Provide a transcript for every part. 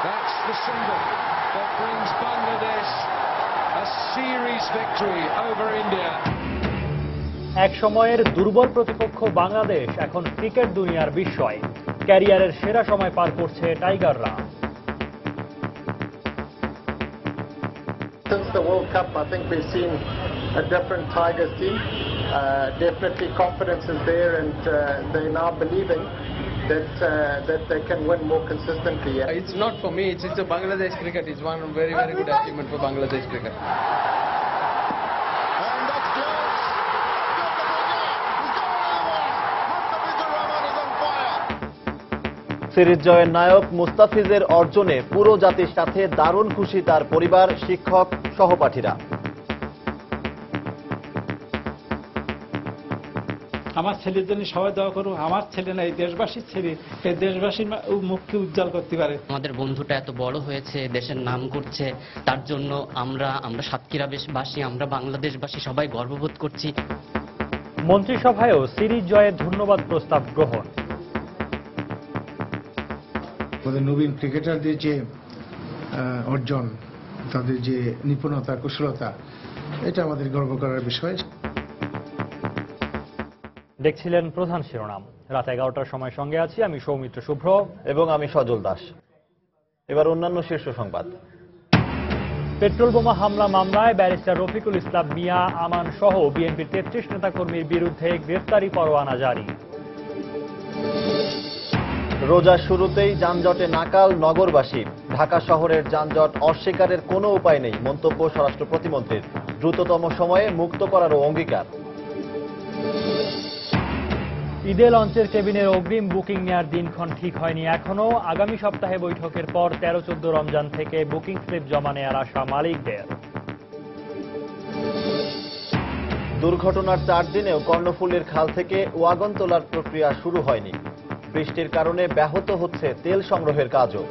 That's the symbol that brings Bangladesh a series victory over India. এক সময়ের দুর্বল প্রতিপক্ষ বাংলাদেশ এখন ক্রিকেট দুনিয়ার বিস্ময়। ক্যারিয়ারের সেরা সময় পার করছে টাইগাররা। Since the World Cup, I think we've seen a different Tigers team. Definitely confidence is there, and they're now believing that they can win more consistently. It's not for me, it's a Bangladesh cricket. It's one very, very good achievement for Bangladesh cricket. And that's close. Series জয়ের নায়ক মুস্তাফিজের অর্জনে পুরো জাতির সাথে দারুণ খুশি তার পরিবার, শিক্ষক, সহপাঠীরা। আমার ছেলের জন্য সবাই দোয়া করুন। আমার ছেলে না, এই দেশবাসীর ছেলে, এই দেশবাসীর মুখকে উজ্জ্বল করতে পারে। আমাদের বন্ধুটা এত বড় হয়েছে, দেশের নাম করছে, তার জন্য আমরা সাতক্ষীরাবাসী, আমরা বাংলাদেশবাসী সবাই গর্ববোধ করছি। মন্ত্রিসভায়ও সিরিজ জয়ের ধন্যবাদ প্রস্তাব গ্রহণ। আমাদের নবীন ক্রিকেটারদের যে অর্জন, তাদের যে নিপুণতা, কুশলতা, এটা আমাদের গর্ব করার বিষয়। দেখছিলেন প্রধান শিরোনাম। রাত 11টার সময় সঙ্গে আছি আমি সৌমিত্র শুভ্র এবং আমি সজল দাস। এবার অন্যান্য শীর্ষ সংবাদ। পেট্রোল বোমা হামলা মামলায় ব্যারিস্টার রফিকুল ইসলাম মিয়া আমান সহ বিএনপির 33 নেতাকর্মীর বিরুদ্ধে গ্রেফতারি পরোয়ানা জারি। রোজার শুরুতেই যানজটে নাকাল নগরবাসী। ঢাকা শহরের যানজট অস্বীকারের কোনো উপায় নেই, মন্তব্য স্বরাষ্ট্র প্রতিমন্ত্রীর। দ্রুততম সময়ে মুক্ত করারও অঙ্গীকার। ঈদে লঞ্চের কেবিনের অগ্রিম বুকিং নেয়ার দিনক্ষণ ঠিক হয়নি এখনো। আগামী সপ্তাহে বৈঠকের পর 13-14 রমজান থেকে বুকিং স্লিপ জমা নেয়ার আশা মালিকদের। দুর্ঘটনার 4 দিনেও কর্ণফুলীর খাল থেকে ওয়াগন তোলার প্রক্রিয়া শুরু হয়নি। বৃষ্টির কারণে ব্যাহত হচ্ছে তেল সংগ্রহের কাজও।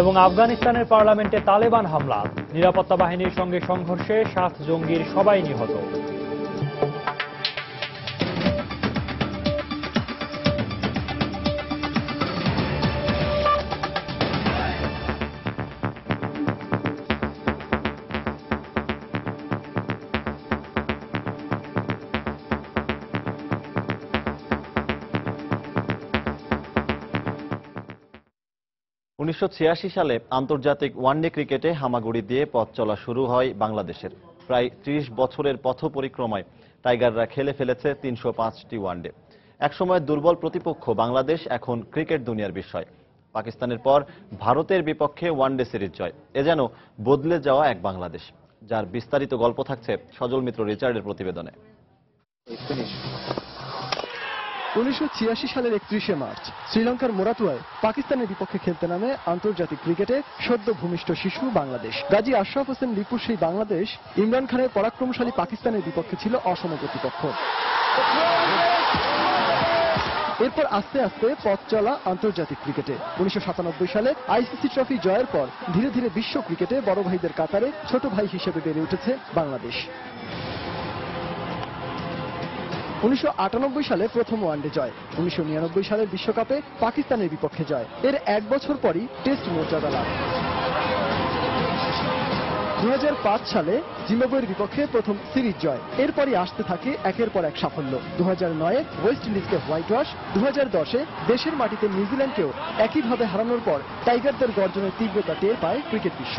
এবং আফগানিস্তানের পার্লামেন্টে তালেবান হামলা, নিরাপত্তা বাহিনীর সঙ্গে সংঘর্ষে 7 জঙ্গির সবাই নিহত। 1986 সালে আন্তর্জাতিক ওয়ানডে ক্রিকেটে হামাগুড়ি দিয়ে পথ চলা শুরু হয় বাংলাদেশের। প্রায় 30 বছরের পথ পরিক্রমায় টাইগাররা খেলে ফেলেছে 305টি ওয়ানডে। একসময় দুর্বল প্রতিপক্ষ বাংলাদেশ এখন ক্রিকেট দুনিয়ার বিস্ময়। পাকিস্তানের পর ভারতের বিপক্ষে ওয়ানডে সিরিজ জয়, এ যেন বদলে যাওয়া এক বাংলাদেশ, যার বিস্তারিত গল্প থাকছে সজল মিত্র রিচার্ডের প্রতিবেদনে। 1986 সালের 31শে মার্চ শ্রীলঙ্কার মোরাতুয়ায় পাকিস্তানের বিপক্ষে খেলতে নামে আন্তর্জাতিক ক্রিকেটে সদ্য ভূমিষ্ঠ শিশু বাংলাদেশ। গাজী আশরাফ হোসেন লিপুর সেই বাংলাদেশ ইমরান খানের পরাক্রমশালী পাকিস্তানের বিপক্ষে ছিল অসম প্রতিপক্ষ। এরপর আস্তে আস্তে পথ চলা আন্তর্জাতিক ক্রিকেটে 1997 সালে আইসিসি ট্রফি জয়ের পর ধীরে ধীরে বিশ্ব ক্রিকেটে বড় ভাইদের কাতারে ছোট ভাই হিসেবে বেড়ে উঠেছে বাংলাদেশ। 1998 সালে প্রথম ওয়ানডে জয়, 1999 সালের বিশ্বকাপে পাকিস্তানের বিপক্ষে জয়, এর 1 বছর পরই টেস্ট মর্যাদা লাভ। 2005 সালে জিম্বাবুয়ের বিপক্ষে প্রথম সিরিজ জয়, এরপরই আসতে থাকে একের পর এক সাফল্য। 2009-এ ওয়েস্ট ইন্ডিজকে হোয়াইট ওয়াশ, 2010-এ দেশের মাটিতে নিউজিল্যান্ডকেও একইভাবে হারানোর পর টাইগারদের গর্জনের তীব্রতা টের পায় ক্রিকেট বিশ্ব।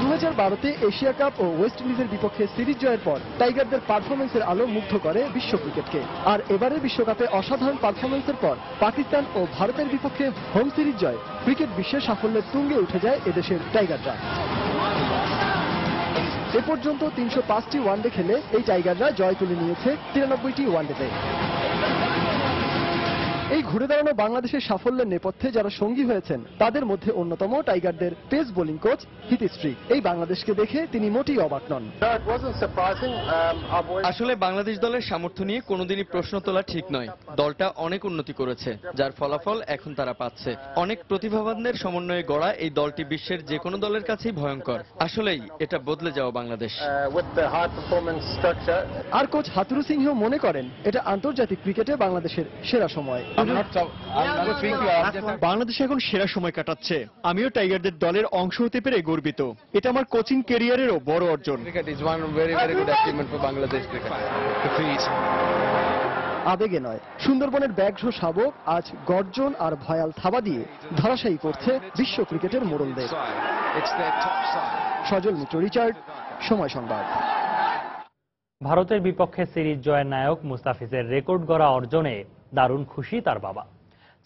2012-তে এশিয়া কাপ ও ওয়েস্ট ইন্ডিজের বিপক্ষে সিরিজ জয়ের পর টাইগারদের পারফরমেন্সের আলো মুগ্ধ করে বিশ্ব ক্রিকেটকে। আর এবারের বিশ্বকাপে অসাধারণ পারফরমেন্সের পর পাকিস্তান ও ভারতের বিপক্ষে হোম সিরিজ জয় ক্রিকেট বিশ্বের সাফল্যের তুঙ্গে উঠে যায় এদেশের টাইগাররা। এ পর্যন্ত 305টি ওয়ানডে খেলে এই টাইগাররা জয় তুলে নিয়েছে 93টি ওয়ানডেতে। এই ঘুরে দাঁড়ানো বাংলাদেশের সাফল্যের নেপথ্যে যারা সঙ্গী হয়েছেন তাদের মধ্যে অন্যতম টাইগারদের পেস বোলিং কোচ হিতিশ্রী। এই বাংলাদেশকে দেখে তিনি মোটেই অবাক নন। আসলে বাংলাদেশ দলের সামর্থ্য নিয়ে কোনোদিনই প্রশ্ন তোলা ঠিক নয়। দলটা অনেক উন্নতি করেছে, যার ফলাফল এখন তারা পাচ্ছে। অনেক প্রতিভাবানদের সমন্বয়ে গড়া এই দলটি বিশ্বের যে কোনো দলের কাছেই ভয়ঙ্কর। আসলেই এটা বদলে যাওয়া বাংলাদেশ। আর কোচ হাতুরু সিংহ মনে করেন এটা আন্তর্জাতিক ক্রিকেটে বাংলাদেশের সেরা সময়। বাংলাদেশ এখন সেরা সময় কাটাচ্ছে। আমিও টাইগারদের দলের অংশ হতে পেরে গর্বিত। এটা আমার কোচিং ক্যারিয়ারেরও বড় অর্জন। আবেগে নয়, সুন্দরবনের ব্যাঘ্র শাবক আজ গর্জন আর ভয়াল থাবা দিয়ে ধরাশায়ী করছে বিশ্ব ক্রিকেটের মোড়লদের। সজল মিত্র, রিচার্ড, সময় সংবাদ। ভারতের বিপক্ষে সিরিজ জয়ের নায়ক মুস্তাফিজের রেকর্ড গড়া অর্জনে দারুণ খুশি তার বাবা।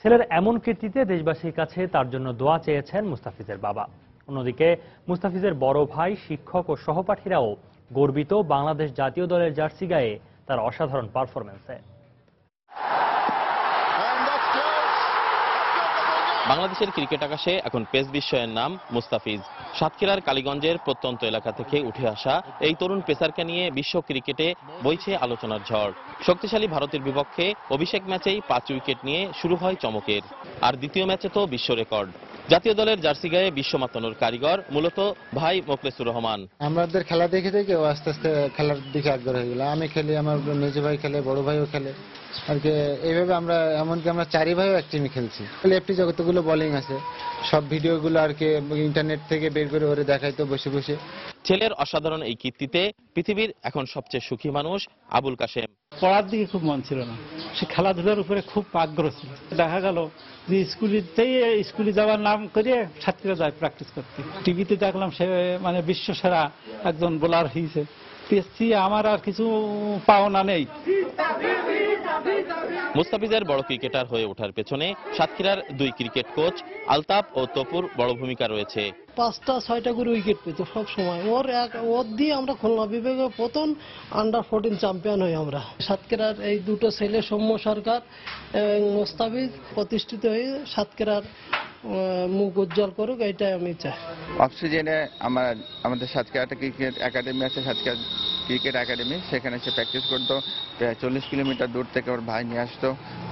ছেলের এমন কীর্তিতে দেশবাসীর কাছে তার জন্য দোয়া চেয়েছেন মুস্তাফিজের বাবা। অন্যদিকে মুস্তাফিজের বড় ভাই, শিক্ষক ও সহপাঠীরাও গর্বিত বাংলাদেশ জাতীয় দলের জার্সি গায়ে তার অসাধারণ পারফরম্যান্সে। বাংলাদেশের ক্রিকেট আকাশে এখন পেস বিস্ময়ের নাম মুস্তাফিজ। সাতক্ষীরার কালীগঞ্জের প্রত্যন্ত এলাকা থেকে উঠে আসা এই তরুণ পেসারকে নিয়ে বিশ্ব ক্রিকেটে বইছে আলোচনার ঝড়। শক্তিশালী ভারতের বিপক্ষে অভিষেক ম্যাচেই 5 উইকেট নিয়ে শুরু হয় চমকের, আর দ্বিতীয় ম্যাচে তো বিশ্ব রেকর্ড। জাতীয় দলের জার্সি গায়ে বিশ্ব মাতানোর কারিগর মূলত ভাই মোখলেসুর রহমান। আমাদের খেলা দেখে দেখে ও আস্তে আস্তে খেলার দিকে আগ্রহ হয়ে গেল। আমি খেলি, আমার মেজো ভাই খেলে, বড় ভাইও খেলে, আর কি এইভাবে আমরা এমনকি আমরা 4 ভাইও এক টিমে খেলছি। লেফটি যতগুলো বোলিং আছে সব ভিডিওগুলো আর কি ইন্টারনেট থেকে বের করে ওরে দেখাইতো বসে বসে। ছেলের অসাধারণ এই কীর্তিতে পৃথিবীর এখন সবচেয়ে সুখী মানুষ আবুল কাশেম। পড়ার দিকে খুব মন ছিল না, সে খেলাধুলার উপরে খুব আগ্রহ ছিল। দেখা গেল যে স্কুলে যাওয়ার নাম করে সাতক্ষীরা যায় প্র্যাকটিস করতে। টিভিতে দেখলাম সে মানে বিশ্ব সেরা একজন বোলার হয়েছে। পেয়েছি, আমার আর কিছু পাওনা নেই। মুস্তাফিজের বড় ক্রিকেটার হয়ে ওঠার পেছনে সাতক্ষীরার 2 ক্রিকেট কোচ আলতাফ ও তপুর বড় ভূমিকা রয়েছে। 5টা 6টা করে উইকেট পেত সব সময়। ওর দিয়ে আমরা খুলনা বিভাগে প্রথম আন্ডার 14 চ্যাম্পিয়ন হই আমরা। সাতক্ষীরার এই দুটো ছেলে, সৌম্য সরকার এবং মুস্তাফিজ প্রতিষ্ঠিত হয়ে সাতক্ষীরার মুখ উজ্জ্বল করুক, এইটাই আমি চাই। অক্সিজেনে আমাদের সাতক্ষীরা একটা ক্রিকেট একাডেমি আছে, সাতক্ষীরা ক্রিকেট একাডেমি। সেখানে সে প্র্যাকটিস করতো। 40 কিলোমিটার দূর থেকে ওর ভাই নিয়ে আসতো,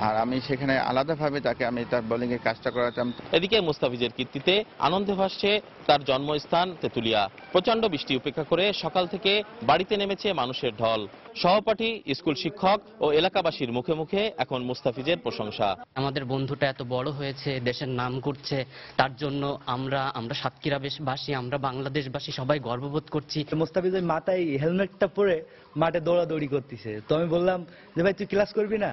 আর আমি সেখানে আলাদাভাবে আমি তার বোলিংয়ের কাজটা করাতাম। এদিকে মুস্তাফিজের কীর্তিতে আনন্দে ভাসছে তার জন্মস্থান তেতুলিয়া। প্রচন্ড বৃষ্টি উপেক্ষা করে সকাল থেকে বাড়িতে নেমেছে মানুষের ঢল। সহপাঠী, স্কুল শিক্ষক ও এলাকাবাসীর মুখে মুখে এখন মুস্তাফিজের প্রশংসা। আমাদের বন্ধুটা এত বড় হয়েছে, দেশের নাম করছে, তার জন্য আমরা সাতক্ষীরাবাসী, আমরা বাংলাদেশবাসী সবাই গর্ববোধ করছি। মুস্তাফিজের মাথায় হেলমেটটা পরে মাঠে দৌড়াদৌড়ি করতেছে। তো আমি বললাম যে ভাই তুই ক্লাস করবি না?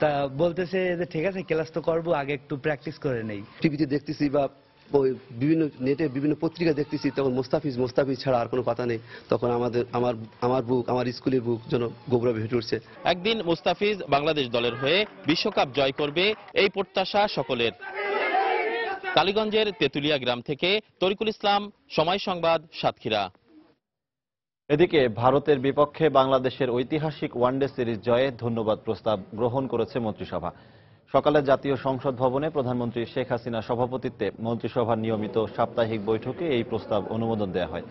তা বলতেছে যে ঠিক আছে ক্লাস তো করবো, আগে একটু প্র্যাকটিস করে নেই। টিভিতে দেখতেছি বা বিভিন্ন নেটে বিভিন্ন পত্রিকা দেখতেছি, তখন মুস্তাফিজ ছাড়া আর কোনো কথা নেই। তখন আমার বুক, আমার স্কুলের বুক যেন গৌরবে ভেসে উঠছে। একদিন মুস্তাফিজ বাংলাদেশ দলের হয়ে বিশ্বকাপ জয় করবে, এই প্রত্যাশা সকলের। কালীগঞ্জের তেতুলিয়া গ্রাম থেকে তরিকুল ইসলাম, সময় সংবাদ, সাতক্ষীরা। এদিকে ভারতের বিপক্ষে বাংলাদেশের ঐতিহাসিক ওয়ানডে সিরিজ জয়ে ধন্যবাদ প্রস্তাব গ্রহণ করেছে মন্ত্রিসভা। সকালে জাতীয় সংসদ ভবনে প্রধানমন্ত্রী শেখ হাসিনার সভাপতিত্বে মন্ত্রিসভার নিয়মিত সাপ্তাহিক বৈঠকে এই প্রস্তাব অনুমোদন দেওয়া হয়।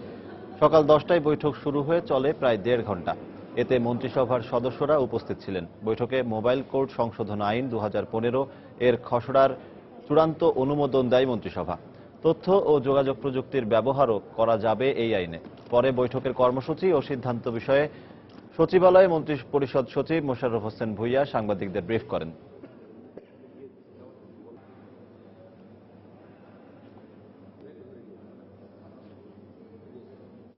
সকাল 10টায় বৈঠক শুরু হয়ে চলে প্রায় 1.5 ঘন্টা। এতে মন্ত্রিসভার সদস্যরা উপস্থিত ছিলেন। বৈঠকে মোবাইল কোড সংশোধন আইন 2015 এর খসড়ার চূড়ান্ত অনুমোদন দেয় মন্ত্রিসভা। তথ্য ও যোগাযোগ প্রযুক্তির ব্যবহারও করা যাবে এই আইনে। পরে বৈঠকের কর্মসূচি ও সিদ্ধান্ত বিষয়ে সচিবালয়ে মন্ত্রিপরিষদ সচিব মোশাররফ হোসেন ভূঁইয়া সাংবাদিকদের ব্রিফ করেন।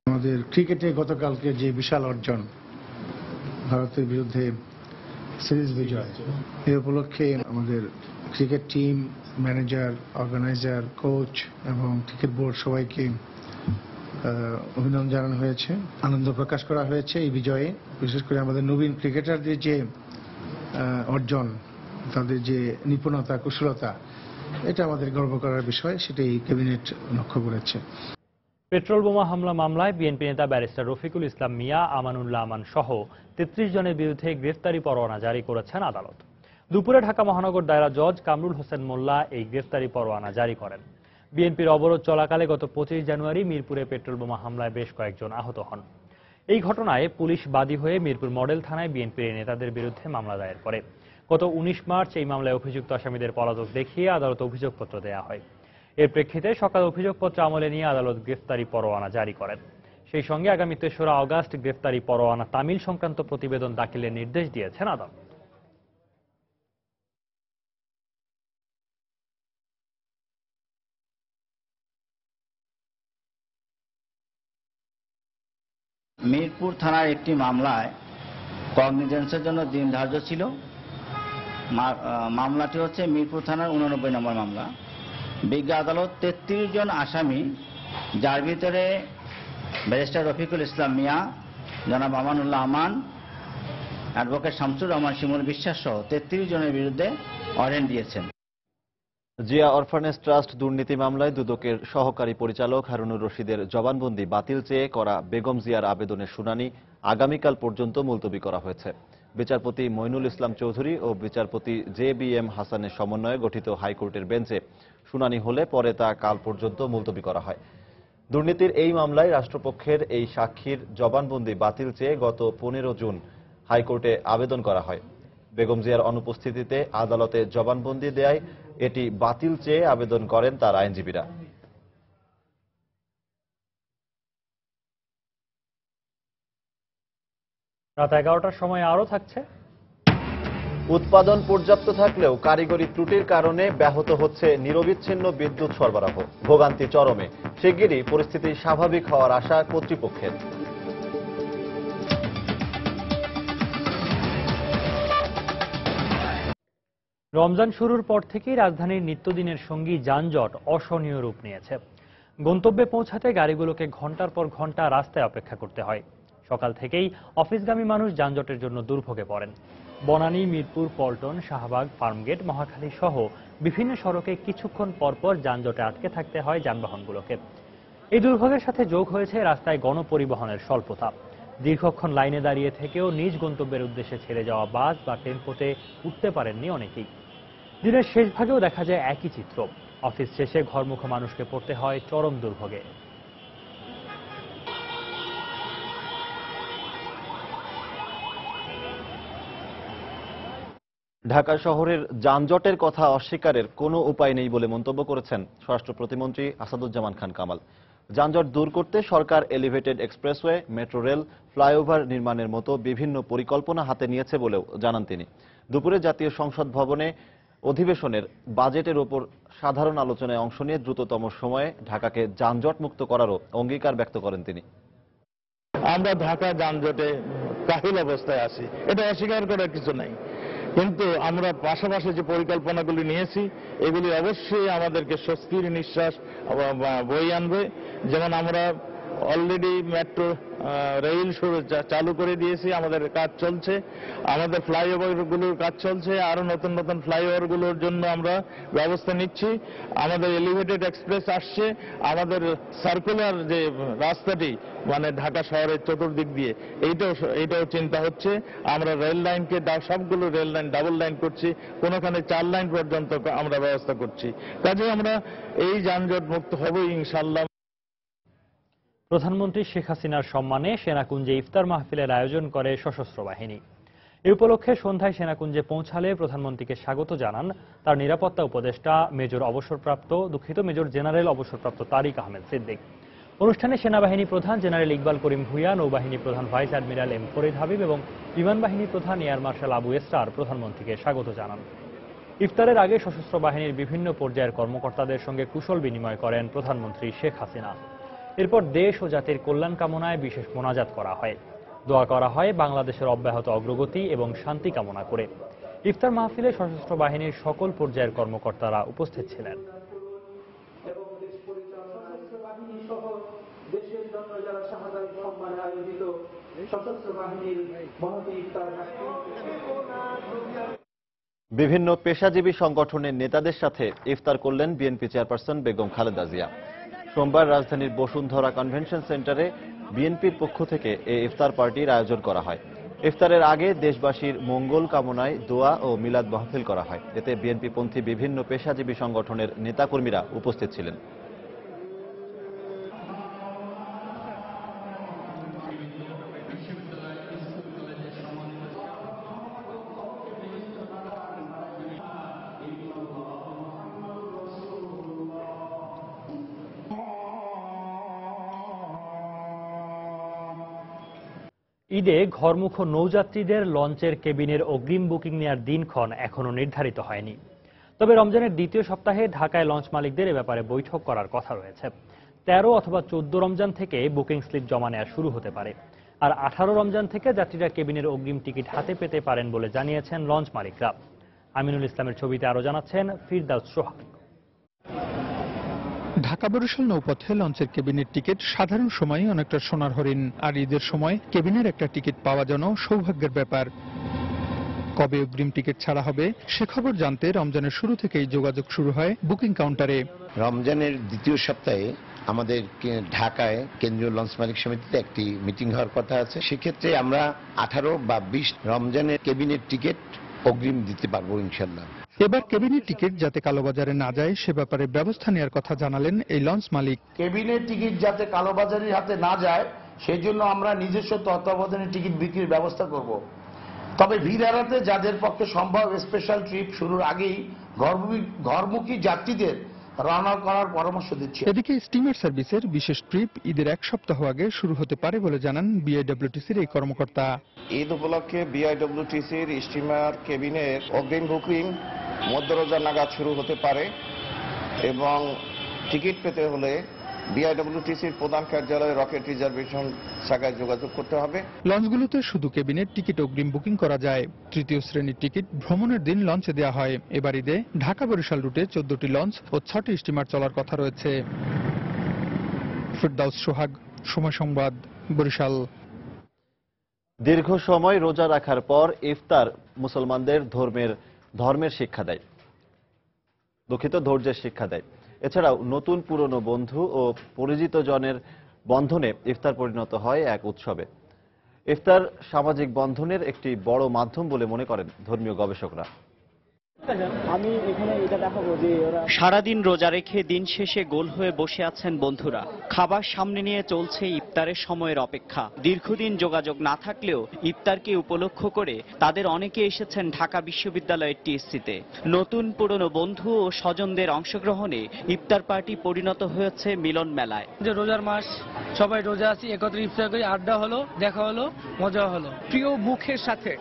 আমাদের ক্রিকেটে গতকালকে যে বিশাল অর্জন, ভারতের বিরুদ্ধে সিরিজ বিজয়, এই উপলক্ষে আমাদের cricket team, manager, organiser, coach এবং ক্রিকেট বোর্ড সবাইকে অভিনন্দন জানানো হয়েছে, আনন্দ প্রকাশ করা হয়েছে এই বিজয়ে। বিশেষ করে আমাদের নবীন ক্রিকেটারদের যে অর্জন, তাদের যে নিপুণতা, কুশলতা, এটা আমাদের গর্ব করার বিষয়, সেটাই ক্যাবিনেট লক্ষ্য করেছে। পেট্রোল বোমা হামলা মামলায় বিএনপি নেতা ব্যারিস্টার রফিকুল ইসলাম মিয়া, আমানুল্লাহ আমান সহ 33 জনের বিরুদ্ধে গ্রেফতারি পরোয়ানা জারি করেছেন আদালত। দুপুরে ঢাকা মহানগর দায়রা জজ কামরুল হোসেন মোল্লা এই গ্রেফতারি পরোয়ানা জারি করেন। বিএনপির অবরোধ চলাকালে গত 25 জানুয়ারি মিরপুরে পেট্রোল বোমা হামলায় বেশ কয়েকজন আহত হন। এই ঘটনায় পুলিশ বাদী হয়ে মিরপুর মডেল থানায় বিএনপির নেতাদের বিরুদ্ধে মামলা দায়ের করে। গত 19 মার্চ এই মামলায় অভিযুক্ত আসামিদের পলাতক দেখিয়ে আদালতে অভিযোগপত্র দেওয়া হয়। এর প্রেক্ষিতে সকালে অভিযোগপত্র আমলে নিয়ে আদালত গ্রেফতারি পরোয়ানা জারি করেন। সেই সঙ্গে আগামী 3রা আগস্ট গ্রেফতারি পরোয়ানা তামিল সংক্রান্ত প্রতিবেদন দাখিলের নির্দেশ দিয়েছেন আদালত। মিরপুর থানার একটি মামলায় কগনিজেন্সের জন্য দিন ধার্য ছিল। মামলাটি হচ্ছে মিরপুর থানার 89 নম্বর মামলা। বিজ্ঞ আদালত 33 জন আসামি, যার ভিতরে ব্যারিস্টার রফিকুল ইসলাম মিয়া, জনাব আমানুল্লাহ আমান, অ্যাডভোকেট শামসুর রহমান শিমুল বিশ্বাস সহ 33 জনের বিরুদ্ধে ওয়ারেন্ট দিয়েছেন। জিয়া অরফানেজ ট্রাস্ট দুর্নীতি মামলায় দুদকের সহকারী পরিচালক হারুনুর রশিদের জবানবন্দি বাতিল চেয়ে করা বেগম জিয়ার আবেদনের শুনানি আগামীকাল পর্যন্ত মুলতবি করা হয়েছে। বিচারপতি মইনুল ইসলাম চৌধুরী ও বিচারপতি JBM হাসানের সমন্বয়ে গঠিত হাইকোর্টের বেঞ্চে শুনানি হলে পরে তা কাল পর্যন্ত মুলতবি করা হয়। দুর্নীতির এই মামলায় রাষ্ট্রপক্ষের এই সাক্ষীর জবানবন্দি বাতিল চেয়ে গত 15 জুন হাইকোর্টে আবেদন করা হয়। বেগম জিয়ার অনুপস্থিতিতে আদালতে জবানবন্দি দেয় এটি বাতিল চেয়ে আবেদন করেন তার আইনজীবীরা। রাত 11টার সময় আরও থাকছে। উৎপাদন পর্যাপ্ত থাকলেও কারিগরি ত্রুটির কারণে ব্যাহত হচ্ছে নিরবিচ্ছিন্ন বিদ্যুৎ সরবরাহ। ভোগান্তি চরমে। শিগগিরই পরিস্থিতি স্বাভাবিক হওয়ার আশা কর্তৃপক্ষের। রমজান শুরুর পর থেকেই রাজধানীর নিত্যদিনের সঙ্গী যানজট অসহনীয় রূপ নিয়েছে। গন্তব্যে পৌঁছাতে গাড়িগুলোকে ঘন্টার পর ঘন্টা রাস্তায় অপেক্ষা করতে হয়। সকাল থেকেই অফিসগামী মানুষ যানজটের জন্য দুর্ভোগে পড়েন। বনানী, মিরপুর, পল্টন, শাহবাগ, ফার্মগেট, মহাখালী সহ বিভিন্ন সড়কে কিছুক্ষণ পরপর যানজটে আটকে থাকতে হয় যানবাহনগুলোকে। এই দুর্ভোগের সাথে যোগ হয়েছে রাস্তায় গণপরিবহনের স্বল্পতা। দীর্ঘক্ষণ লাইনে দাঁড়িয়ে থেকেও নিজ গন্তব্যের উদ্দেশ্যে ছেড়ে যাওয়া বাস বা টেম্পোতে উঠতে পারেননি অনেকেই। দিনের শেষ ভাগেও দেখা যায় একই চিত্র। অফিস শেষে ঘরমুখো মানুষকে পড়তে হয় চরম দুর্ভোগে। ঢাকা শহরের যানজটের কথা অস্বীকারের কোনো উপায় নেই বলে মন্তব্য করেছেন স্বরাষ্ট্র প্রতিমন্ত্রী আসাদুজ্জামান খান কামাল। যানজট দূর করতে সরকার elevated expressway, metro rail, flyover নির্মাণের মতো বিভিন্ন পরিকল্পনা হাতে নিয়েছে বলেও জানান তিনি। দুপুরে জাতীয় সংসদ ভবনে অধিবেশনের বাজেটের ওপর সাধারণ আলোচনায় অংশ নিয়ে দ্রুততম সময়ে ঢাকাকে যানজট মুক্ত করারও অঙ্গীকার ব্যক্ত করেন তিনি। আমরা ঢাকা যানজটে কাহিল অবস্থায় আছি, এটা অস্বীকার করার কিছু নাই, কিন্তু আমরা পাশাপাশি যে পরিকল্পনাগুলি নিয়েছি এগুলি অবশ্যই আমাদেরকে স্বস্তির নিঃশ্বাস বয়ে আনবে। যেমন আমরা অলরেডি মেট্রো রেল চালু করে দিয়েছি, আমাদের কাজ চলছে, আমাদের ফ্লাইওভারগুলোর কাজ চলছে, আরো নতুন নতুন ফ্লাইওভারগুলোর জন্য আমরা ব্যবস্থা নিচ্ছি। আমাদের এলিভেটেড এক্সপ্রেস আসছে, আমাদের সার্কুলার যে রাস্তাটি মানে ঢাকা শহরের চতুর্দিক দিয়ে এইটাও চিন্তা হচ্ছে। আমরা রেল লাইনকে সবগুলো রেল লাইন ডাবল লাইন করছি, কোনোখানে 4 লাইন পর্যন্ত আমরা ব্যবস্থা করছি। কাজে আমরা এই যানজট মুক্ত হব ইনশাআল্লাহ। প্রধানমন্ত্রী শেখ হাসিনার সম্মানে সেনাকুঞ্জে ইফতার মাহফিলের আয়োজন করে সশস্ত্র বাহিনী। এই উপলক্ষে সন্ধ্যায় সেনাকুঞ্জে পৌঁছালে প্রধানমন্ত্রীকে স্বাগত জানান তার নিরাপত্তা উপদেষ্টা মেজর জেনারেল অবসরপ্রাপ্ত তারিক আহমেদ সিদ্দিক। অনুষ্ঠানে সেনাবাহিনী প্রধান জেনারেল ইকবাল করিম ভূঁইয়া, নৌবাহিনী প্রধান vice admiral M Farid Habib এবং বিমান বাহিনী প্রধান এয়ার মার্শাল আবু এসরার প্রধানমন্ত্রীকে স্বাগত জানান। ইফতারের আগে সশস্ত্র বাহিনীর বিভিন্ন পর্যায়ের কর্মকর্তাদের সঙ্গে কুশল বিনিময় করেন প্রধানমন্ত্রী শেখ হাসিনা। এরপর দেশ ও জাতির কল্যাণ কামনায় বিশেষ মোনাজাত করা হয়। দোয়া করা হয় বাংলাদেশের অব্যাহত অগ্রগতি এবং শান্তি কামনা করে। ইফতার মাহফিলে সশস্ত্র বাহিনীর সকল পর্যায়ের কর্মকর্তারা উপস্থিত ছিলেন। বিভিন্ন পেশাজীবী সংগঠনের নেতাদের সাথে ইফতার করলেন বিএনপি চেয়ারপারসন বেগম খালেদা জিয়া। সোমবার রাজধানীর বসুন্ধরা কনভেনশন সেন্টারে বিএনপির পক্ষ থেকে এই ইফতার পার্টির আয়োজন করা হয়। ইফতারের আগে দেশবাসীর মঙ্গল কামনায় দোয়া ও মিলাদ মাহফিল করা হয়। এতে বিএনপিপন্থী বিভিন্ন পেশাজীবী সংগঠনের নেতাকর্মীরা উপস্থিত ছিলেন। ঈদে ঘরমুখ নৌযাত্রীদের লঞ্চের কেবিনের অগ্রিম বুকিং নেওয়ার দিনক্ষণ এখনও নির্ধারিত হয়নি। তবে রমজানের দ্বিতীয় সপ্তাহে ঢাকায় লঞ্চ মালিকদের এ ব্যাপারে বৈঠক করার কথা রয়েছে। 13 অথবা 14 রমজান থেকে বুকিং স্লিপ জমা নেওয়া শুরু হতে পারে। আর 18 রমজান থেকে যাত্রীরা কেবিনের অগ্রিম টিকিট হাতে পেতে পারেন বলে জানিয়েছেন লঞ্চ মালিকরা। আমিনুল ইসলামের ছবিতে আরো জানাচ্ছেন ফিরদাউস সোহাগ। ঢাকা বরিশাল নৌপথে লঞ্চের কেবিনের টিকিট সাধারণ সময়ে অনেকটা সোনার হরিণ, আর ঈদের সময় কেবিনের একটা টিকিট পাওয়া যেন সৌভাগ্যের ব্যাপার। কবে অগ্রিম টিকিট ছাড়া হবে সে খবর জানতে রমজানের শুরু থেকেই যোগাযোগ শুরু হয় বুকিং কাউন্টারে। রমজানের দ্বিতীয় সপ্তাহে আমাদের ঢাকায় কেন্দ্রীয় লঞ্চ মালিক সমিতিতে একটি মিটিং হওয়ার কথা আছে। সেক্ষেত্রে আমরা 18 বা 20 রমজানের কেবিনের টিকিট অগ্রিম দিতে পারবো ইনশাল্লাহ। এবার কেবিনের টিকিট যাতে কালোবাজারে না যায় সে ব্যাপারে ব্যবস্থা নেওয়ার কথা জানালেন এই লঞ্চ মালিক। কেবিনের টিকিট যাতে কালোবাজারির হাতে না যায় সেই জন্য আমরা নিজস্ব তত্ত্বাবধানে টিকিট বিক্রির ব্যবস্থা করব। তবে ভিড় এড়াতে যাদের পক্ষে সম্ভব স্পেশাল ট্রিপ শুরুর আগেই ঘরমুখী যাত্রীদের রওনা করার পরামর্শ দিচ্ছে। এদিকে স্টিমার সার্ভিসের বিশেষ ট্রিপ ঈদের এক সপ্তাহ আগে শুরু হতে পারে বলে জানান বিআইডব্লিউটিসির এই কর্মকর্তা। ঈদ উপলক্ষে বিআইডব্লিউটিসির স্টিমার কেবিনের অগ্রিম বুকিং মধ্য রমজান নাগাদ শুরু হতে পারে এবং টিকিট পেতে হলে বিআইডব্লিউটিসির প্রধান কার্যালয়ে রকেট রিজার্ভেশন শাখায় যোগাযোগ করতে হবে। লঞ্চগুলোতে শুধু কেবিনের টিকিট অগ্রিম বুকিং করা যায়। তৃতীয় শ্রেণীর টিকিট ভ্রমণের দিন লঞ্চে দেওয়া হয়। এবার ঈদে ঢাকা বরিশাল রুটে 14টি লঞ্চ ও 6টি স্টিমার চলার কথা রয়েছে। ফিরদাউস সোহাগ, সময় সংবাদ, বরিশাল। দীর্ঘ সময় রোজা রাখার পর ইফতার মুসলমানদের ধর্মের শিক্ষা দেয়, ধৈর্যের শিক্ষা দেয়। এছাড়াও নতুন পুরনো বন্ধু ও পরিচিত জনের বন্ধনে ইফতার পরিণত হয় এক উৎসবে। ইফতার সামাজিক বন্ধনের একটি বড় মাধ্যম বলে মনে করেন ধর্মীয় গবেষকরা। আমি এখানে এটা দেখাবো যে সারাদিন রোজা রেখে দিন শেষে গোল হয়ে বসে আছেন বন্ধুরা। খাবার সামনে নিয়ে চলছে ইফতারের সময়ের অপেক্ষা। দীর্ঘদিন যোগাযোগ না থাকলেও ইফতারকে উপলক্ষ করে তাদের অনেকে এসেছেন ঢাকা বিশ্ববিদ্যালয়ের টিএসসিতে। নতুন পুরনো বন্ধু ও স্বজনদের অংশগ্রহণে ইফতার পার্টি পরিণত হয়েছে মিলন মেলায়। যে রোজার মাস, সবাই রোজা আছি, একত্রে ইফতার করি, আড্ডা হলো, দেখা হলো, মজা হলো। প্রিয় মুখের সাথে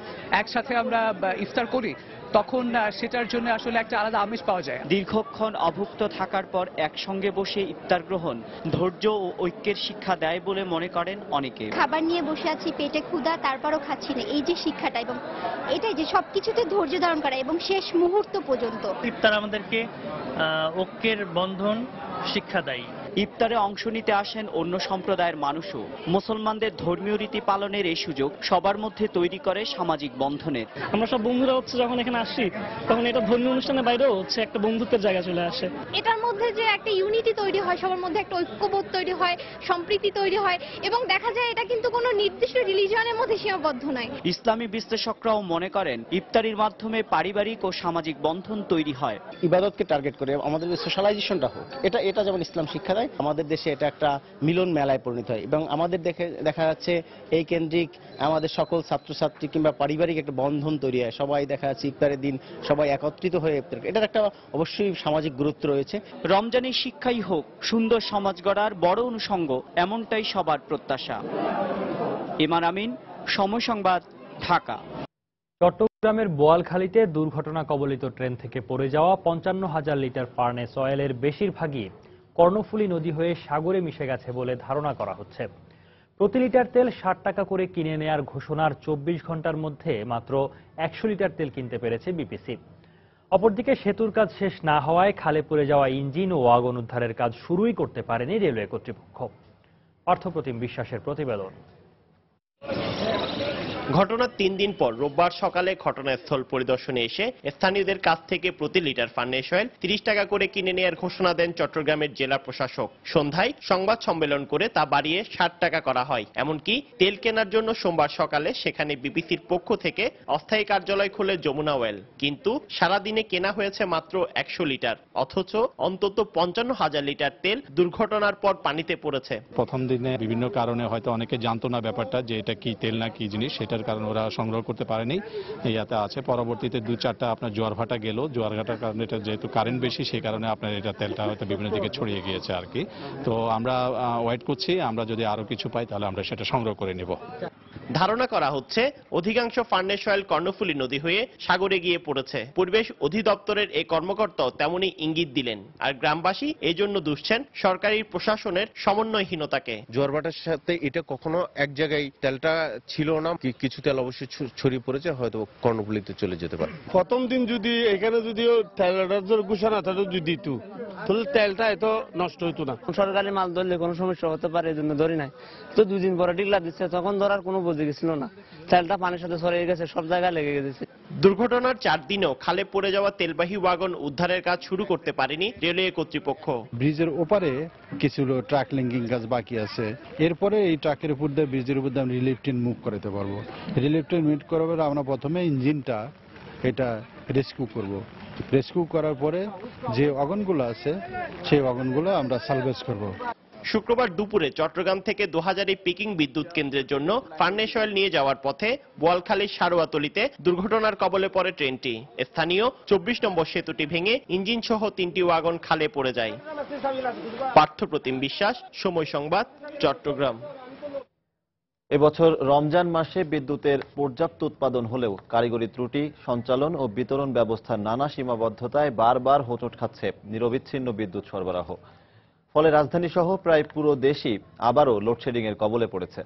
একসাথে আমরা ইফতার করি, তখন সেটার জন্য আসলে একটা আলাদা আমেজ পাওয়া যায়। দীর্ঘক্ষণ অভুক্ত থাকার পর একসঙ্গে বসে ইফতার গ্রহণ ধৈর্য ও ঐক্যের শিক্ষা দেয় বলে মনে করেন অনেকে। খাবার নিয়ে বসে আছি, পেটে ক্ষুধা, তারপরও খাচ্ছি না, এই যে শিক্ষাটা এবং এটাই যে সবকিছুতে ধৈর্য ধারণ করা এবং শেষ মুহূর্ত পর্যন্ত। ইফতার আমাদেরকে ঐক্যের বন্ধন শিক্ষা দেয়। ইফতারে অংশ নিতে আসেন অন্য সম্প্রদায়ের মানুষও। মুসলমানদের ধর্মীয় রীতি পালনের এই সুযোগ সবার মধ্যে তৈরি করে সামাজিক বন্ধনের। আমরা সব বন্ধুরা যখন এখানে আসি তখন এটা ধর্মীয় অনুষ্ঠানের বাইরেও একটা বন্ধুত্বের জায়গা চলে আসে। এটার মধ্যে যে একটা ইউনিটি তৈরি হয়, সবার মধ্যে একটা ঐক্যবোধ তৈরি হয়, সম্প্রীতি তৈরি হয় এবং দেখা যায় এটা কিন্তু কোনো নির্দিষ্ট রিলিজিয়নের মধ্যে সীমাবদ্ধ নয়। ইসলামী বিশ্লেষকরাও মনে করেন ইফতারির মাধ্যমে পারিবারিক ও সামাজিক বন্ধন তৈরি হয়। ইবাদতকে টার্গেট করে আমাদের সোশ্যালাইজেশনটা হোক, এটা যেমন ইসলাম শিক্ষা দেয়, আমাদের দেশে এটা একটা মিলন মেলায় পরিণত হয় এবং আমাদের দেখা যাচ্ছে এই কেন্দ্রিক আমাদের সকল ছাত্রছাত্রী কিংবা পারিবারিক একটা বন্ধন তৈরি হয়। সবাই দেখা যাচ্ছে ইফতারের দিন সবাই একত্রিত হয়ে ইফতার, এটার একটা অবশ্যই সামাজিক গুরুত্ব রয়েছে। রমজানের শিক্ষাই হোক সুন্দর সমাজ গড়ার বড় অনুষঙ্গ, এমনটাই সবার প্রত্যাশা। ইমান আমিন, সময় সংবাদ, ঢাকা। চট্টগ্রামের বোয়ালখালীতে দুর্ঘটনা কবলিত ট্রেন থেকে পড়ে যাওয়া 55,000 লিটার ফার্নেস অয়েলের বেশিরভাগই কর্ণফুলী নদী হয়ে সাগরে মিশে গেছে বলে ধারণা করা হচ্ছে। প্রতি লিটার তেল 60 টাকা করে কিনে নেয়ার ঘোষণার 24 ঘন্টার মধ্যে মাত্র 100 লিটার তেল কিনতে পেরেছে বিপিসি। অপরদিকে সেতুর কাজ শেষ না হওয়ায় খালে পড়ে যাওয়া ইঞ্জিন ও ওয়াগন উদ্ধারের কাজ শুরুই করতে পারেনি রেলওয়ে কর্তৃপক্ষ। পার্থপ্রতিম বিশ্বাসের প্রতিবেদন। ঘটনার 3 দিন পর রোববার সকালে ঘটনাস্থল পরিদর্শনে এসে স্থানীয়দের কাছ থেকে প্রতি লিটার ফার্নেস অয়েল 30 টাকা করে কিনে নেওয়ার ঘোষণা দেন চট্টগ্রামের জেলা প্রশাসক। সন্ধ্যায় সংবাদ সম্মেলন করে তা বাড়িয়ে 60 টাকা করা হয়। এমনকি তেল কেনার জন্য সোমবার সকালে সেখানে বিবিসির পক্ষ থেকে অস্থায়ী কার্যালয় খুলে যমুনা অয়েল, কিন্তু সারাদিনে কেনা হয়েছে মাত্র 100 লিটার, অথচ অন্তত 55,000 লিটার তেল দুর্ঘটনার পর পানিতে পড়েছে। প্রথম দিনে বিভিন্ন কারণে হয়তো অনেকে জানতো না ব্যাপারটা যে এটা কি তেল না কি জিনিস, সেটার কারণে ওরা সংগ্রহ করতে পারেনি, ইয়াতে আছে। পরবর্তীতে 2-4টা আপনার জোয়ার ভাটা গেল, জোয়ার ভাটার কারণে এটা যেহেতু কারেন্ট বেশি সেই কারণে আপনার এটা তেলটা হয়তো বিভিন্ন দিকে ছড়িয়ে গিয়েছে আর কি। তো আমরা ওয়েট করছি, আমরা যদি আরো কিছু পাই তাহলে আমরা সেটা সংগ্রহ করে নেব। ধারণা করা হচ্ছে অধিকাংশ ফার্নেস অয়েল কর্ণফুলী নদী হয়ে সাগরে গিয়ে পড়েছে। পরিবেশ অধিদপ্তরের এই কর্মকর্তাও তেমনই ইঙ্গিত দিলেন, আর গ্রামবাসী এই জন্য দুষছেন সরকারি প্রশাসনের সমন্বয়হীনতাকে। জোয়ারভাটার সাথে এটা কখনো এক জায়গায় তেলটা ছিল না, কিছু তেল অবশ্যই ছড়িয়ে পড়েছে, হয়তো কর্ণফুলীতে চলে যেতে পারে। প্রথম দিন যদি এখানে যদিও তেলের ঘোষণা থাকতো যদি দিত তাহলে তেলটা এত নষ্ট হতো না। সরকারি মাল ধরলে কোনো সমস্যা হতে পারে, এই জন্য ধরি নাই। তো 2 দিন পরে ডিগলা দিচ্ছে, তখন ধরার কোনো বুঝে গেছিল না, তেলটা পানির সাথে ছড়িয়ে গেছে, সব জায়গায় লেগে গেছে। দুর্ঘটনার 4 দিনেও খালে পড়ে যাওয়া তেলবাহী ওয়াগন উদ্ধারের কাজ শুরু করতে পারেনি রেলওয়ে কর্তৃপক্ষ। ব্রিজের ওপারে কিছু ট্রাক লিঙ্কিং কাজ বাকি আছে, এরপরে এই ট্রাকের উপর দিয়ে ব্রিজের উপর দিয়ে আমরা রিলিফ ট্রেন মুভ করাতে পারবো। রিলিফ ট্রেন মুভ করার আমরা প্রথমে ইঞ্জিনটা এটা রেস্কিউ করব। রেস্কিউ করার পরে যে ওয়াগনগুলো আছে সেই ওয়াগনগুলো আমরা সালভেজ করব। শুক্রবার দুপুরে চট্টগ্রাম থেকে 2000 পিকিং বিদ্যুৎ কেন্দ্রের জন্য ফার্নেস অয়েল নিয়ে যাওয়ার পথে বোয়ালখালীর সারোয়াতলিতে দুর্ঘটনার কবলে পড়ে ট্রেনটি। স্থানীয় 24 নম্বর সেতুটি ভেঙে ইঞ্জিন সহ 3টি ওয়াগন খালে পড়ে যায়। পার্থপ্রতিম বিশ্বাস, সময় সংবাদ, চট্টগ্রাম। এবছর রমজান মাসে বিদ্যুতের পর্যাপ্ত উৎপাদন হলেও কারিগরি ত্রুটি, সঞ্চালন ও বিতরণ ব্যবস্থার নানা সীমাবদ্ধতায় বারবার হোঁচট খাচ্ছে নিরবিচ্ছিন্ন বিদ্যুৎ সরবরাহ। ফলে রাজধানী সহ প্রায় পুরো দেশই আবারও লোডশেডিং এর কবলে পড়েছে।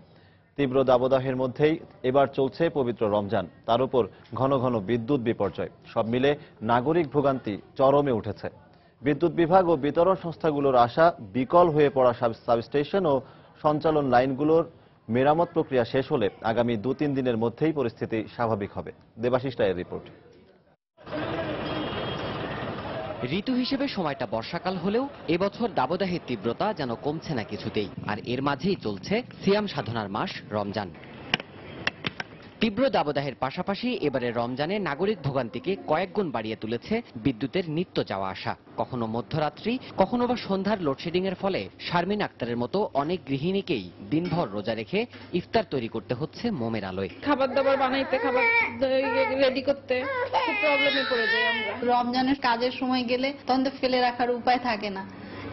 তীব্র দাবদাহের মধ্যেই এবার চলছে পবিত্র রমজান, তার উপর ঘন ঘন বিদ্যুৎ বিপর্যয়, সব মিলে নাগরিক ভোগান্তি চরমে উঠেছে। বিদ্যুৎ বিভাগ ও বিতরণ সংস্থাগুলোর আশা বিকল হয়ে পড়া সাবস্টেশন ও সঞ্চালন লাইনগুলোর মেরামত প্রক্রিয়া শেষ হলে আগামী 2-3 দিনের মধ্যেই পরিস্থিতি স্বাভাবিক হবে। দেবাশিস রায়ের রিপোর্ট। ঋতু হিসেবে সময়টা বর্ষাকাল হলেও এবছর দাবদাহের তীব্রতা যেন কমছে না কিছুতেই, আর এর মাঝেই চলছে সিয়াম সাধনার মাস রমজান। তীব্র দাবদাহের পাশাপাশি এবারে রমজানে নাগরিক ভোগান্তিকে কয়েক গুণ বাড়িয়ে তুলেছে বিদ্যুতের নিত্য যাওয়া আসা। কখনো মধ্যরাত্রি, কখনো বা সন্ধ্যার লোডশেডিং এর ফলে শারমিন আক্তারের মতো অনেক গৃহিণীকেই দিনভর রোজা রেখে ইফতার তৈরি করতে হচ্ছে মোমের আলোয়। খাবার দাবার বানাইতে, খাবার রেডি করতে খুব প্রবলেমে পড়ে যাই আমরা। রমজানের কাজের সময় গেলে তখন তো ফেলে রাখার উপায় থাকে না,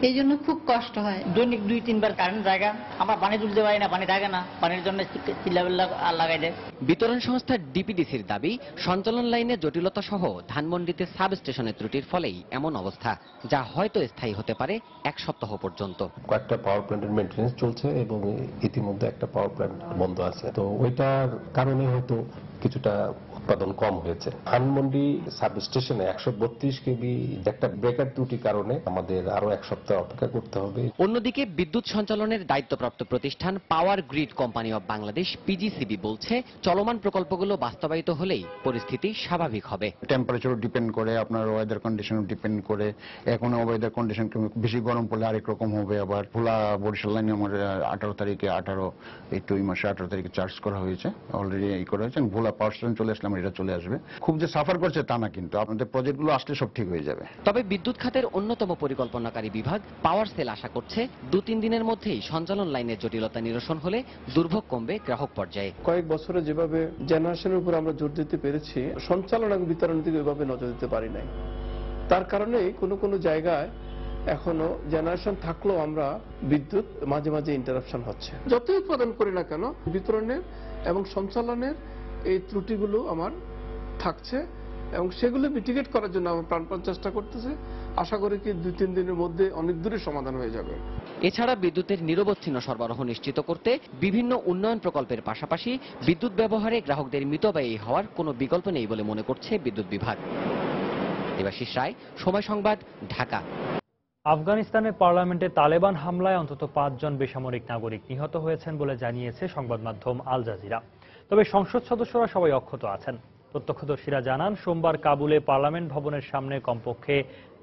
এই জন্য খুব কষ্ট হয়। দৈনিক 2-3 বার কারেন্ট জায়গা, আমরা পানি তুলতে পারি না, পানি থাকে না, পানির জন্য চিল্লাবিল্লা লাগাই দেয়। বিতরণ সংস্থা ডিপিডিসির দাবি, সঞ্চালন লাইনে জটিলতা সহ ধানমন্ডিতে সাব স্টেশনের ত্রুটির ফলেই এমন অবস্থা, যা হয়তো স্থায়ী হতে পারে 1 সপ্তাহ পর্যন্ত। কয়েকটা পাওয়ার প্ল্যান্টের মেইনটেনেন্স চলছে এবং ইতিমধ্যে একটা পাওয়ার প্ল্যান্ট বন্ধ আছে, তো ওইটার কারণে হয়তো কিছুটা উৎপাদন কম হয়েছে। ধানমন্ডি সাব স্টেশনে 132 কেবি একটা ব্রেকার ত্রুটির কারণে আমাদের আরো 1 সপ্তাহ অপেক্ষা করতে হবে। অন্যদিকে বিদ্যুৎ সঞ্চালনের দায়িত্বপ্রাপ্ত প্রতিষ্ঠান power grid company of Bangladesh PGCB বলছে, চলমান প্রকল্পগুলো বাস্তবায়িত হলেই পরিস্থিতি স্বাভাবিক হবে। টেম্পারেচার ডিপেন্ড করে, আপনার ওয়েদার কন্ডিশন ডিপেন্ড করে। এখন ওয়েদার কন্ডিশন বেশি গরম পড়লে আরেক রকম হবে। আবার ভোলা বরিশাল লাইনে আমার 18 তারিখে এই মাসে 18 তারিখে চার্জ করা হয়েছে, অলরেডি এই করা হয়েছে। ভোলা পাওয়ার স্টেশন চলে আসলে এটা চলে আসবে। খুব যে সাফার করছে তা না, কিন্তু আপনাদের প্রজেক্টগুলো আসলে সব ঠিক হয়ে যাবে। তবে বিদ্যুৎ খাতের অন্যতম পরিকল্পনাকারী বিভাগ পাওয়ার সেল আশা করছে 2-3 দিনের মধ্যেই সঞ্চালন লাইনের জটিলতা নিরসন হলে দুর্ভোগ কমবে গ্রাহক পর্যায়ে। কয়েক বছরে যেভাবে জেনারেশনের উপর আমরা জোর দিতে পেরেছি, সঞ্চালন এবং বিতরণের দিকে ওইভাবে নজর দিতে পারি নাই। তার কারণেই কোনো জায়গায় এখনো জেনারেশন থাকলেও আমরা বিদ্যুৎ মাঝে মাঝে ইন্টারাপশন হচ্ছে। যতই উৎপাদন করি না কেন, বিতরণের এবং সঞ্চালনের এই ত্রুটিগুলো আমার থাকছে এবং সেগুলো মিটিগেট করার জন্য আমরা প্রাণপণ চেষ্টা করতেছি। আশা করি কি 2-3 দিনের মধ্যে অনেক দূরে সমাধান হয়ে যাবে। এছাড়া বিদ্যুতের নিরবচ্ছিন্ন সরবরাহ নিশ্চিত করতে বিভিন্ন উন্নয়ন প্রকল্পের পাশাপাশি বিদ্যুৎ ব্যবহারে গ্রাহকদের মিতব্যয়ী হওয়ার কোনো বিকল্প নেই বলে মনে করছে বিদ্যুৎ বিভাগ। দেবাশিস রায়, সময় সংবাদ, ঢাকা। আফগানিস্তানের পার্লামেন্টে তালেবান হামলায় অন্তত 5 জন বেসামরিক নাগরিক নিহত হয়েছেন বলে জানিয়েছে সংবাদ মাধ্যম আল জাজিরা। তবে সংসদ সদস্যরা সবাই অক্ষত আছেন। প্রত্যক্ষদর্শীরা জানান, সোমবার কাবুলে পার্লামেন্ট ভবনের সামনে কমপক্ষে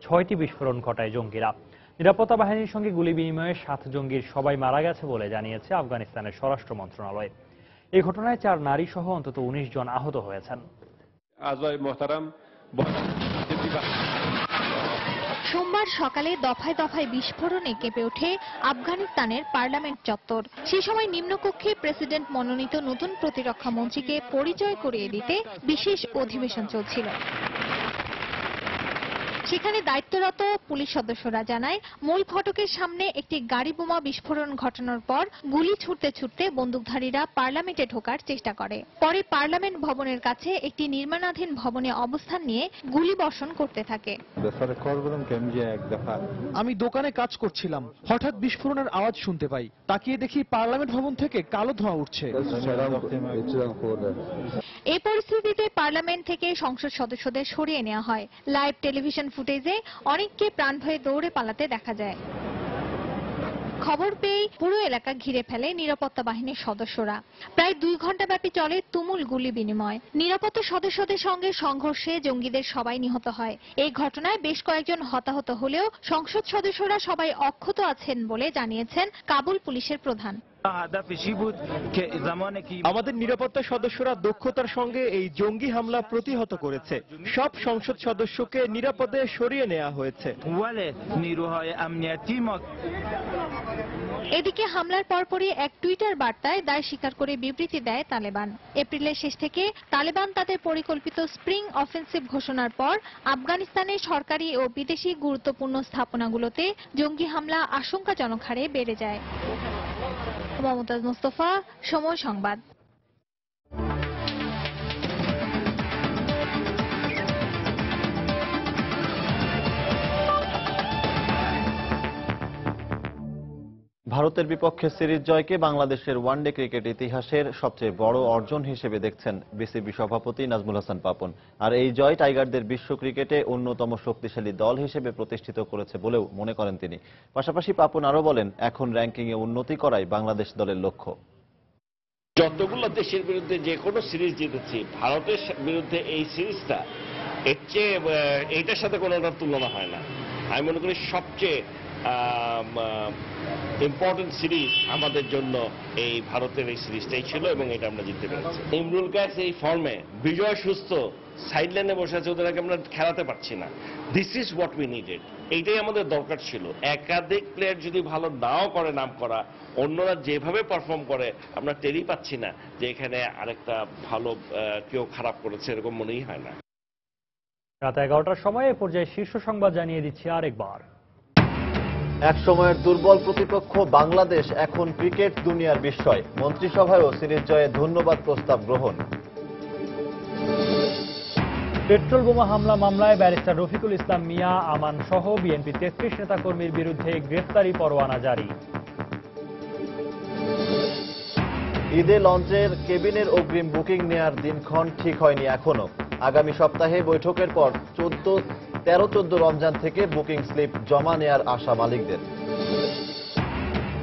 6টি বিস্ফোরণ ঘটায় জঙ্গিরা। নিরাপত্তা বাহিনীর সঙ্গে গুলি বিনিময়ে 7 জঙ্গির সবাই মারা গেছে বলে জানিয়েছে আফগানিস্তানের স্বরাষ্ট্র মন্ত্রণালয়। এই ঘটনায় 4 নারী সহ অন্তত 19 জন আহত হয়েছেন। সোমবার সকালে দফায় দফায় বিস্ফোরণে কেঁপে ওঠে আফগানিস্তানের পার্লামেন্ট চত্বর। সেই সময় নিম্নকক্ষে প্রেসিডেন্ট মনোনীত নতুন প্রতিরক্ষা মন্ত্রীকে পরিচয় করিয়ে দিতে বিশেষ অধিবেশন চলছিল। সেখানে দায়িত্বরত পুলিশ সদস্যরা জানায়, মূল ফটকের সামনে একটি গাড়ি বোমা বিস্ফোরণ ঘটানোর পর গুলি ছুটতে ছুটতে বন্দুকধারীরা পার্লামেন্টে ঢোকার চেষ্টা করে। পরে পার্লামেন্ট ভবনের কাছে একটি নির্মাণাধীন ভবনে অবস্থান নিয়ে গুলি বর্ষণ করতে থাকে। আমি দোকানে কাজ করছিলাম, হঠাৎ বিস্ফোরণের আওয়াজ শুনতে পাই। তাকিয়ে দেখি পার্লামেন্ট ভবন থেকে কালো ধোঁয়া উঠছে। এই পরিস্থিতিতে পার্লামেন্ট থেকে সংসদ সদস্যদের সরিয়ে নেওয়া হয়। লাইভ টেলিভিশন ফুটেজে অনেককে প্রাণ ভয়ে দৌড়ে পালাতে দেখা যায়। খবর পেয়ে পুরো এলাকা ঘিরে ফেলে নিরাপত্তা বাহিনীর সদস্যরা। প্রায় 2 ঘন্টা ব্যাপী চলে তুমুল গুলি বিনিময়। নিরাপত্তা সদস্যদের সঙ্গে সংঘর্ষে জঙ্গিদের সবাই নিহত হয়। এই ঘটনায় বেশ কয়েকজন হতাহত হলেও সংসদ সদস্যরা সবাই অক্ষত আছেন বলে জানিয়েছেন কাবুল পুলিশের প্রধান। আমাদের নিরাপত্তা সদস্যরা দক্ষতার সঙ্গে এই জঙ্গি হামলা প্রতিহত করেছে। সব সংসদ সদস্যকে নিরাপদে সরিয়ে নেওয়া হয়েছে। এদিকে হামলার পরপরই এক টুইটার বার্তায় দায় স্বীকার করে বিবৃতি দেয় তালেবান। এপ্রিলের শেষ থেকে তালেবান তাদের পরিকল্পিত স্প্রিং অফেন্সিভ ঘোষণার পর আফগানিস্তানের সরকারি ও বিদেশি গুরুত্বপূর্ণ স্থাপনাগুলোতে জঙ্গি হামলা আশঙ্কাজনক হারে বেড়ে যায়। মমতাজ মুস্তফা, সময় সংবাদ। ভারতের বিপক্ষে সিরিজ জয়কে বাংলাদেশের ওয়ানডে ক্রিকেট ইতিহাসের সবচেয়ে বড় অর্জন হিসেবে দেখছেন বিসিবি সভাপতি নাজমুল হাসান পাপন। আর এই জয় টাইগারদের বিশ্ব ক্রিকেটে অন্যতম শক্তিশালী দল হিসেবে প্রতিষ্ঠিত করেছে বলেও মনে করেন তিনি। পাশাপাশি পাপন আরও বলেন, এখন র্যাঙ্কিংয়ে উন্নতি করাই বাংলাদেশ দলের লক্ষ্য। যতগুলো দেশের বিরুদ্ধে যে কোনো সিরিজ জিতেছি, ভারতের বিরুদ্ধে এই সিরিজটা এর চেয়ে এইটার সাথে কোনোটার তুলনা হয় না। আমি মনে করি সবচেয়ে ইম্পর্টেন্ট সিরিজ আমাদের জন্য এই ভারতের এই সিরিজটাই ছিল এবং এটা আমরা জিততে পেরেছি। ইমরুল কায়েস এই ফর্মে, বিজয় সুস্থ সাইডলাইনে বসে আছে, ওদেরকে আমরা খেলাতে পারছি না। This is what we needed. এইটাই আমাদের দরকার ছিল। একাধিক প্লেয়ার যদি ভালো নাও করে নাম করা, অন্যরা যেভাবে পারফর্ম করে আমরা টেরই পাচ্ছি না যে এখানে আরেকটা ভালো কেউ খারাপ করেছে, এরকম মনেই হয় না। রাত 11টার সময় এ পর্যায়ে শীর্ষ সংবাদ জানিয়ে দিচ্ছি আরেকবার। এক সময়ের দুর্বল প্রতিপক্ষ বাংলাদেশ এখন ক্রিকেট দুনিয়ার বিস্ময়। মন্ত্রিসভায়ও সিরিজ জয়ে ধন্যবাদ প্রস্তাব গ্রহণ। পেট্রোল বোমা হামলা মামলায় ব্যারিস্টার রফিকুল ইসলাম মিয়া আমান সহ বিএনপি 33 নেতাকর্মীর বিরুদ্ধে গ্রেফতারি পরোয়ানা জারি। ঈদে লঞ্চের কেবিনের অগ্রিম বুকিং নেয়ার দিনক্ষণ ঠিক হয়নি এখনো। আগামী সপ্তাহে বৈঠকের পর 13-14 রমজান থেকে বুকিং স্লিপ জমা নেয়ার আশা মালিকদের।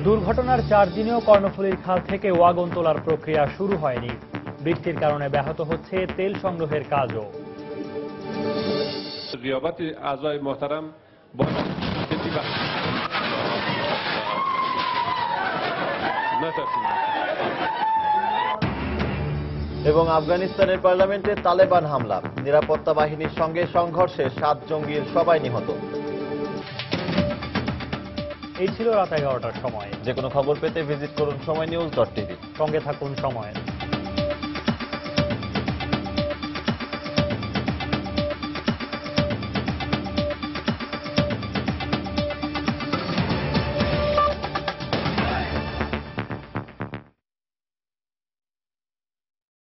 দুর্ঘটনার 4 দিনেও কর্ণফুলীর খাল থেকে ওয়াগন তোলার প্রক্রিয়া শুরু হয়নি। বৃষ্টির কারণে ব্যাহত হচ্ছে তেল সংগ্রহের কাজও। এবং আফগানিস্তানের পার্লামেন্টে তালেবান হামলা, নিরাপত্তা বাহিনীর সঙ্গে সংঘর্ষে 7 জঙ্গির সবাই নিহত। এই ছিল রাত 11টার সময়। যে কোনো খবর পেতে ভিজিট করুন সময়নিউজ.tv। সঙ্গে থাকুন সময়।